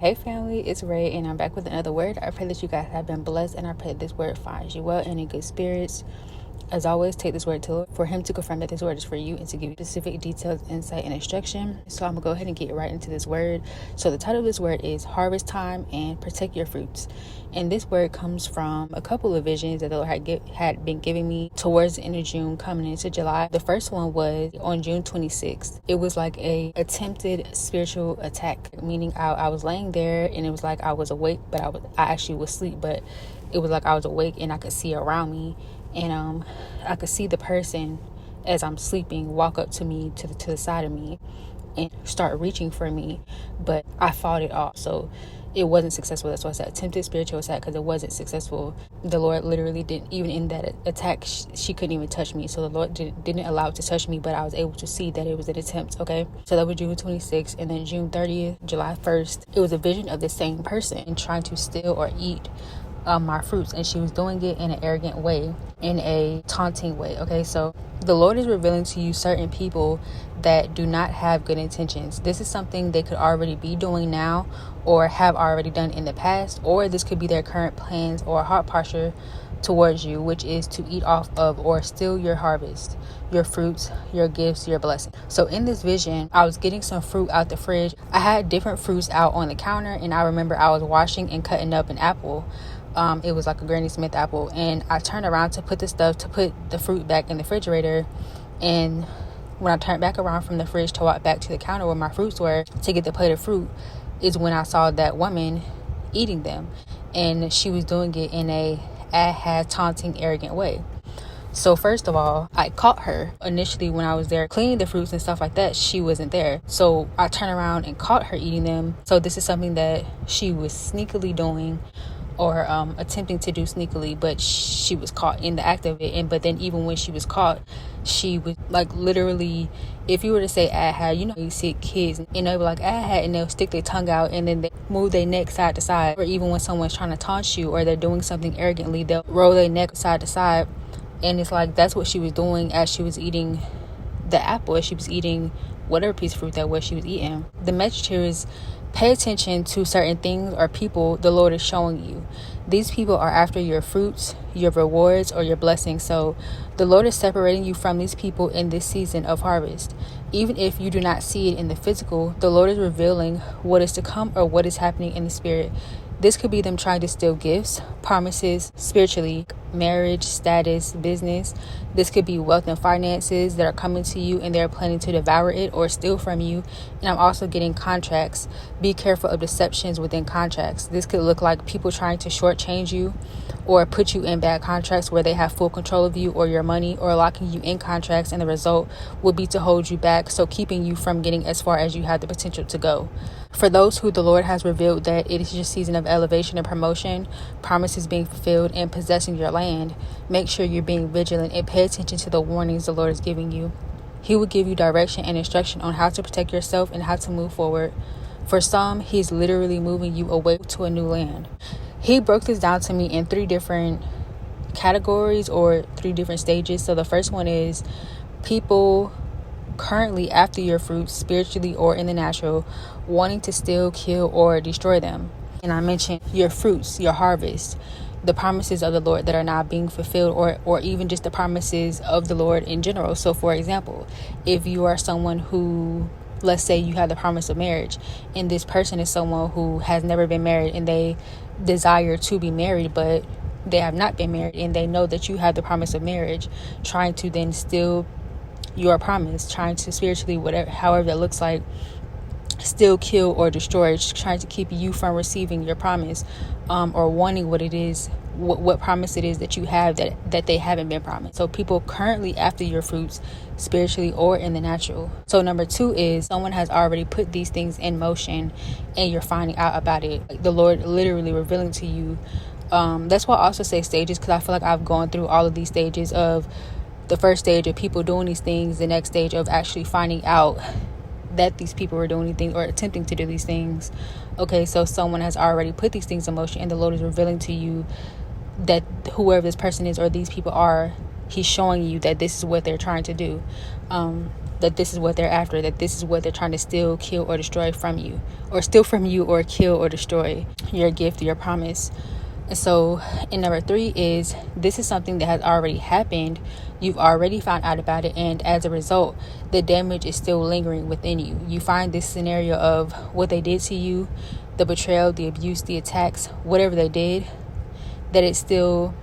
Hey family, it's Rhae and I'm back with another word. I pray that you guys have been blessed and I pray that this word finds you well and in good spirits. As always, take this word to Lord for him to confirm that this word is for you and to give you specific details, insight, and instruction. So I'm going to go ahead and get right into this word. So the title of this word is Harvest Time and Protect Your Fruits. And this word comes from a couple of visions that the Lord had been giving me towards the end of June coming into July. The first one was on June 26th. It was like a attempted spiritual attack, meaning I was laying there and it was like I was awake, but I actually was asleep, but it was like I was awake and I could see around me. And I could see the person as I'm sleeping walk up to me to the side of me and start reaching for me, but I fought it off. So it wasn't successful. That's why I said attempted spiritual attack, because it wasn't successful. The Lord literally didn't, even in that attack, she couldn't even touch me. So the Lord didn't allow it to touch me, but I was able to see that it was an attempt. Okay, so that was June 26th, and then June 30th, July 1st, it was a vision of the same person trying to steal or eat my fruits, and she was doing it in an arrogant way, in a taunting way. Okay, so the Lord is revealing to you certain people that do not have good intentions. This is something they could already be doing now or have already done in the past, or this could be their current plans or heart posture towards you, which is to eat off of or steal your harvest, your fruits, your gifts, your blessings. So in this vision, I was getting some fruit out the fridge. I had different fruits out on the counter, and I remember I was washing and cutting up an apple. It was like a Granny Smith apple, and I turned around to put the fruit back in the refrigerator, and when I turned back around from the fridge to walk back to the counter where my fruits were to get the plate of fruit, is when I saw that woman eating them, and she was doing it in a taunting, arrogant way. So first of all, I caught her. Initially, when I was there cleaning the fruits and stuff like that, she wasn't there. So I turned around and caught her eating them. So this is something that she was sneakily doing, or attempting to do sneakily, but she was caught in the act of it. But then even when she was caught, she was like, literally, if you were to say aha, you see kids and they'll be like aha, and they'll stick their tongue out and then they move their neck side to side. Or even when someone's trying to taunt you or they're doing something arrogantly, they'll roll their neck side to side. And it's like, that's what she was doing as she was eating the apple, as she was eating whatever piece of fruit that was she was eating. The message here is, pay attention to certain things or people the Lord is showing you. These people are after your fruits, your rewards, or your blessings. So the Lord is separating you from these people in this season of harvest. Even if you do not see it in the physical, the Lord is revealing what is to come or what is happening in the spirit. This could be them trying to steal gifts, promises, spiritually, marriage, status, business. This could be wealth and finances that are coming to you and they're planning to devour it or steal from you. And I'm also getting contracts. Be careful of deceptions within contracts. This could look like people trying to shortchange you or put you in bad contracts where they have full control of you or your money, or locking you in contracts, and the result will be to hold you back, so keeping you from getting as far as you have the potential to go. For those who the Lord has revealed that it is your season of elevation and promotion, promises being fulfilled, and possessing your land, make sure you're being vigilant and pay attention to the warnings the Lord is giving you. He will give you direction and instruction on how to protect yourself and how to move forward. For some, He's literally moving you away to a new land. He broke this down to me in 3 different categories or 3 different stages. So the first one is people currently after your fruits, spiritually or in the natural, wanting to steal, kill, or destroy them. And I mentioned your fruits, your harvest, the promises of the Lord that are not being fulfilled, or even just the promises of the Lord in general. So for example, if you are someone who, let's say you have the promise of marriage, and this person is someone who has never been married and they desire to be married, but they have not been married, and they know that you have the promise of marriage, trying to then steal your promise, trying to spiritually, whatever, however that looks like, still kill or destroy, trying to keep you from receiving your promise, or wanting what it is, what promise it is that you have that they haven't been promised. So people currently after your fruits, spiritually or in the natural. So number 2 is someone has already put these things in motion and you're finding out about it. Like the Lord literally revealing to you. That's why I also say stages, because I feel like I've gone through all of these stages of the first stage of people doing these things, the next stage of actually finding out that these people were doing anything or attempting to do these things. Okay, so someone has already put these things in motion and the Lord is revealing to you that whoever this person is or these people are, He's showing you that this is what they're trying to do. that this is what they're after, that this is what they're trying to steal, kill, or destroy from you, or steal from you, or kill or destroy your gift, your promise. And so, and number 3 is, this is something that has already happened. You've already found out about it, and as a result, the damage is still lingering within you. You find this scenario of what they did to you, the betrayal, the abuse, the attacks, whatever they did, that it's still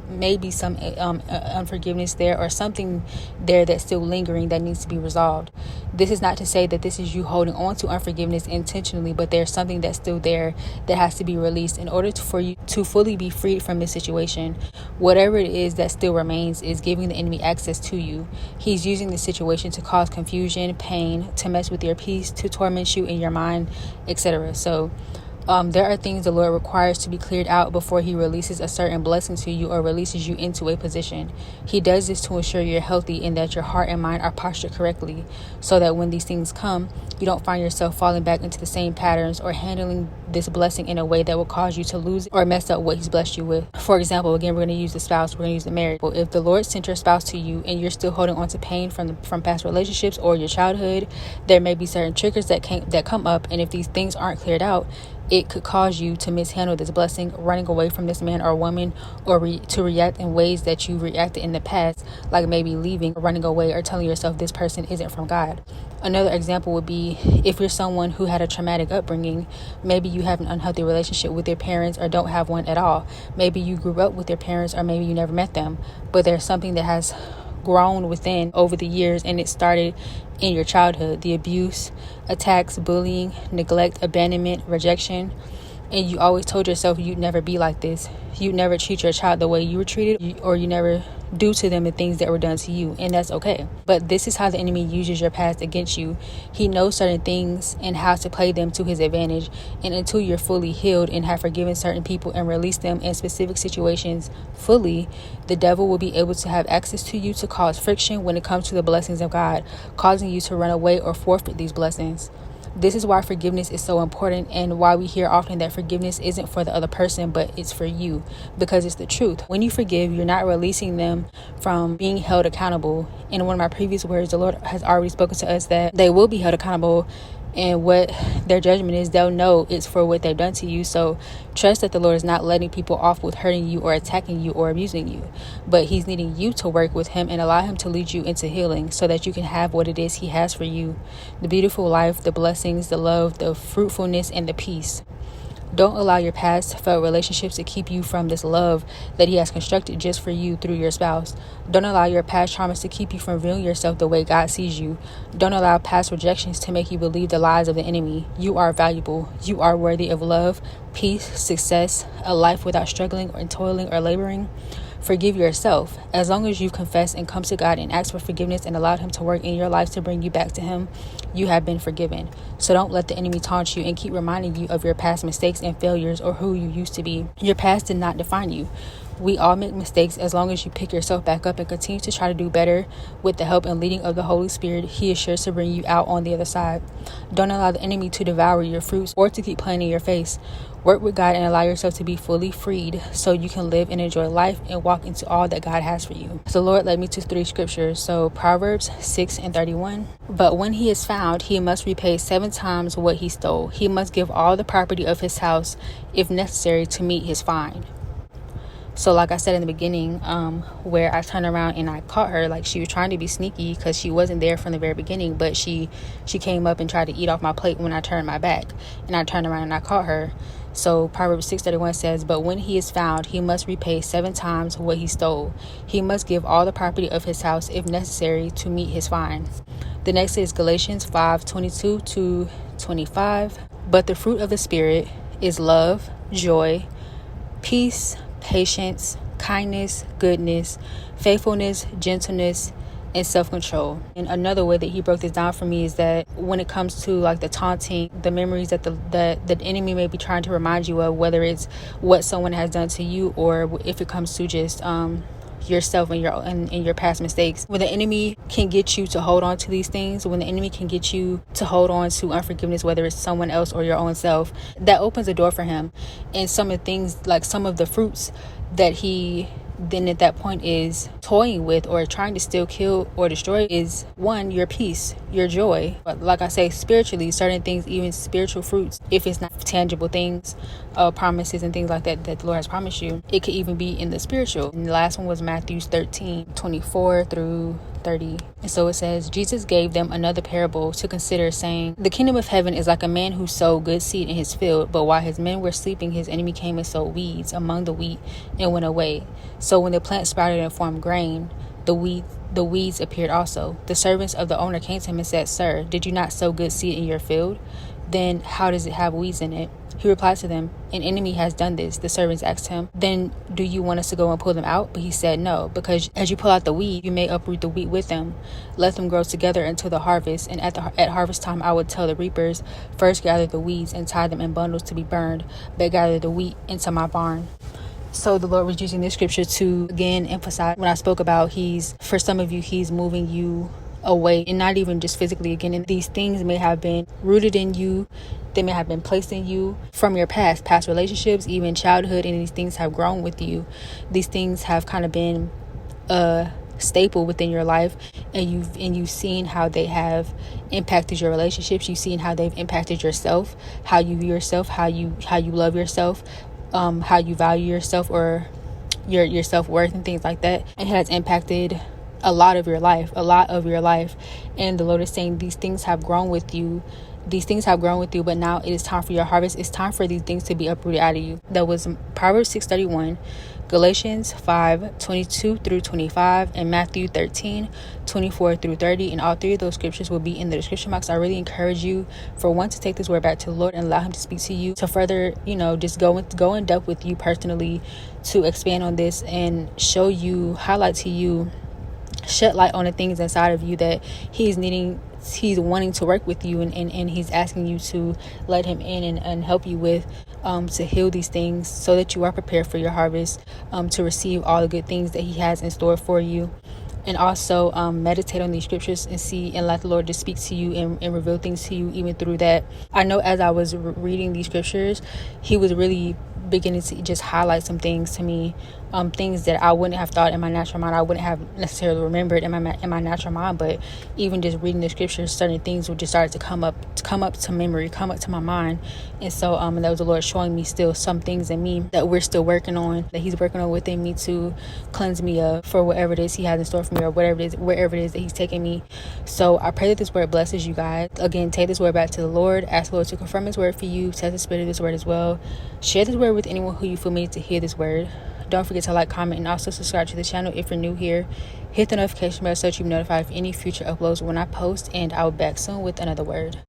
maybe some unforgiveness there, or something there that's still lingering that needs to be resolved. This is not to say that this is you holding on to unforgiveness intentionally, but there's something that's still there that has to be released in order for you to fully be freed from this situation. Whatever it is that still remains is giving the enemy access to you. He's using the situation to cause confusion, pain, to mess with your peace, to torment you in your mind, etc. So there are things the Lord requires to be cleared out before he releases a certain blessing to you or releases you into a position. He does this to ensure you're healthy and that your heart and mind are postured correctly, so that when these things come, you don't find yourself falling back into the same patterns or handling this blessing in a way that will cause you to lose or mess up what he's blessed you with. For example, again, we're going to use the spouse, we're going to use the marriage. Well, if the Lord sent your spouse to you and you're still holding on to pain from past relationships or your childhood, there may be certain triggers that come up, and if these things aren't cleared out, it could cause you to mishandle this blessing, running away from this man or woman, or to react in ways that you reacted in the past, like maybe leaving, running away, or telling yourself this person isn't from God. Another example would be if you're someone who had a traumatic upbringing. Maybe you have an unhealthy relationship with your parents or don't have one at all. Maybe you grew up with your parents, or maybe you never met them, but there's something that has grown within over the years, and it started in your childhood. The abuse, attacks, bullying, neglect, abandonment, rejection, and you always told yourself you'd never be like this. You'd never treat your child the way you were treated, or you never do to them the things that were done to you, and that's okay. But this is how the enemy uses your past against you. He knows certain things and how to play them to his advantage, and until you're fully healed and have forgiven certain people and released them in specific situations fully, the devil will be able to have access to you to cause friction when it comes to the blessings of God, causing you to run away or forfeit these blessings. This is why forgiveness is so important, and why we hear often that forgiveness isn't for the other person, but it's for you, because it's the truth. When you forgive, you're not releasing them from being held accountable. In one of my previous words, the Lord has already spoken to us that they will be held accountable, and what their judgment is, they'll know it's for what they've done to you. So trust that the Lord is not letting people off with hurting you or attacking you or abusing you, but he's needing you to work with him and allow him to lead you into healing, so that you can have what it is he has for you: the beautiful life, the blessings, the love, the fruitfulness, and the peace. Don't allow your past failed relationships to keep you from this love that he has constructed just for you through your spouse. Don't allow your past traumas to keep you from viewing yourself the way God sees you. Don't allow past rejections to make you believe the lies of the enemy. You are valuable. You are worthy of love, peace, success, a life without struggling or toiling or laboring. Forgive yourself. As long as you've confessed and come to God and asked for forgiveness and allowed him to work in your life to bring you back to him, you have been forgiven. So don't let the enemy taunt you and keep reminding you of your past mistakes and failures, or who you used to be. Your past did not define you. We all make mistakes. As long as you pick yourself back up and continue to try to do better with the help and leading of the Holy Spirit, he is sure to bring you out on the other side. Don't allow the enemy to devour your fruits or to keep playing in your face. Work with God and allow yourself to be fully freed, so you can live and enjoy life and walk into all that God has for you. So the Lord led me to 3 scriptures. So Proverbs 6:31. But when he is found, he must repay 7 times what he stole. He must give all the property of his house, if necessary, to meet his fine. So like I said in the beginning, where I turned around and I caught her, like she was trying to be sneaky because she wasn't there from the very beginning, but she came up and tried to eat off my plate when I turned my back, and I turned around and I caught her. So Proverbs 6:31 says, but when he is found, he must repay 7 times what he stole. He must give all the property of his house, if necessary, to meet his fine. The next is Galatians 5:22-25. But the fruit of the Spirit is love, joy, peace, patience, kindness, goodness, faithfulness, gentleness, and self-control. And another way that he broke this down for me is that when it comes to like the taunting, the memories that the enemy may be trying to remind you of, whether it's what someone has done to you, or if it comes to just yourself and your past mistakes. When the enemy can get you to hold on to these things, when the enemy can get you to hold on to unforgiveness, whether it's someone else or your own self, that opens a door for him. And some of the things, like some of the fruits that he then at that point is toying with or trying to still kill or destroy is, one, your peace, your joy. But like I say, spiritually, certain things, even spiritual fruits, if it's not tangible things, promises and things like that the Lord has promised you, it could even be in the spiritual. And the last one was Matthew 13:24 through 30. And so it says, Jesus gave them another parable to consider, saying, the kingdom of heaven is like a man who sowed good seed in his field, but while his men were sleeping, his enemy came and sowed weeds among the wheat and went away. So when the plant sprouted and formed grain, the weeds appeared also. The servants of the owner came to him and said, Sir, did you not sow good seed in your field? Then how does it have weeds in it? He replied to them, An enemy has done this. The servants asked him, Then do you want us to go and pull them out? But he said, No, because as you pull out the weed, you may uproot the wheat with them. Let them grow together until the harvest. And at harvest time, I would tell the reapers, First gather the weeds and tie them in bundles to be burned, but gather the wheat into my barn. So the Lord was using this scripture to, again, emphasize when I spoke about for some of you, he's moving you away, and not even just physically. Again, and these things may have been rooted in you. They may have been placed in you from your past relationships, even childhood, and these things have grown with you. These things have kind of been a staple within your life, and you've seen how they have impacted your relationships. You've seen how they've impacted yourself, how you view yourself, how you love yourself, how you value yourself, or your self-worth and things like that. It has impacted a lot of your life. And the Lord is saying these things have grown with you. But now it is time for your harvest. It's time for these things to be uprooted out of you. That was Proverbs 6:31, Galatians 5:22 through 25, and Matthew 13:24 through 30. And all three of those scriptures will be in the description box. I really encourage you, for one, to take this word back to the Lord and allow him to speak to you, to further, just go in depth with you personally, to expand on this and show you, highlight to you, shed light on the things inside of you that he's wanting to work with you, and he's asking you to let him in and help you with, to heal these things so that you are prepared for your harvest, to receive all the good things that he has in store for you. And also meditate on these scriptures and let the Lord just speak to you and reveal things to you even through that. I know as I was reading these scriptures, he was really beginning to just highlight some things to me, things that I wouldn't have thought in my natural mind. I wouldn't have necessarily remembered in my natural mind, but even just reading the scriptures, certain things would just start to come up to memory, come up to my mind. And so and that was the Lord showing me still some things in me that we're still working on, that he's working on within me to cleanse me of for whatever it is he has in store for me, or wherever it is that he's taking me. So I pray that this word blesses you guys. Again, take this word back to the Lord. Ask the Lord to confirm his word for you. Test the spirit of this word as well. Share this word with anyone who you feel needs to hear this word. Don't forget to like, comment, and also subscribe to the channel if you're new here. Hit the notification bell so that you'll be notified of any future uploads when I post, and I'll be back soon with another word.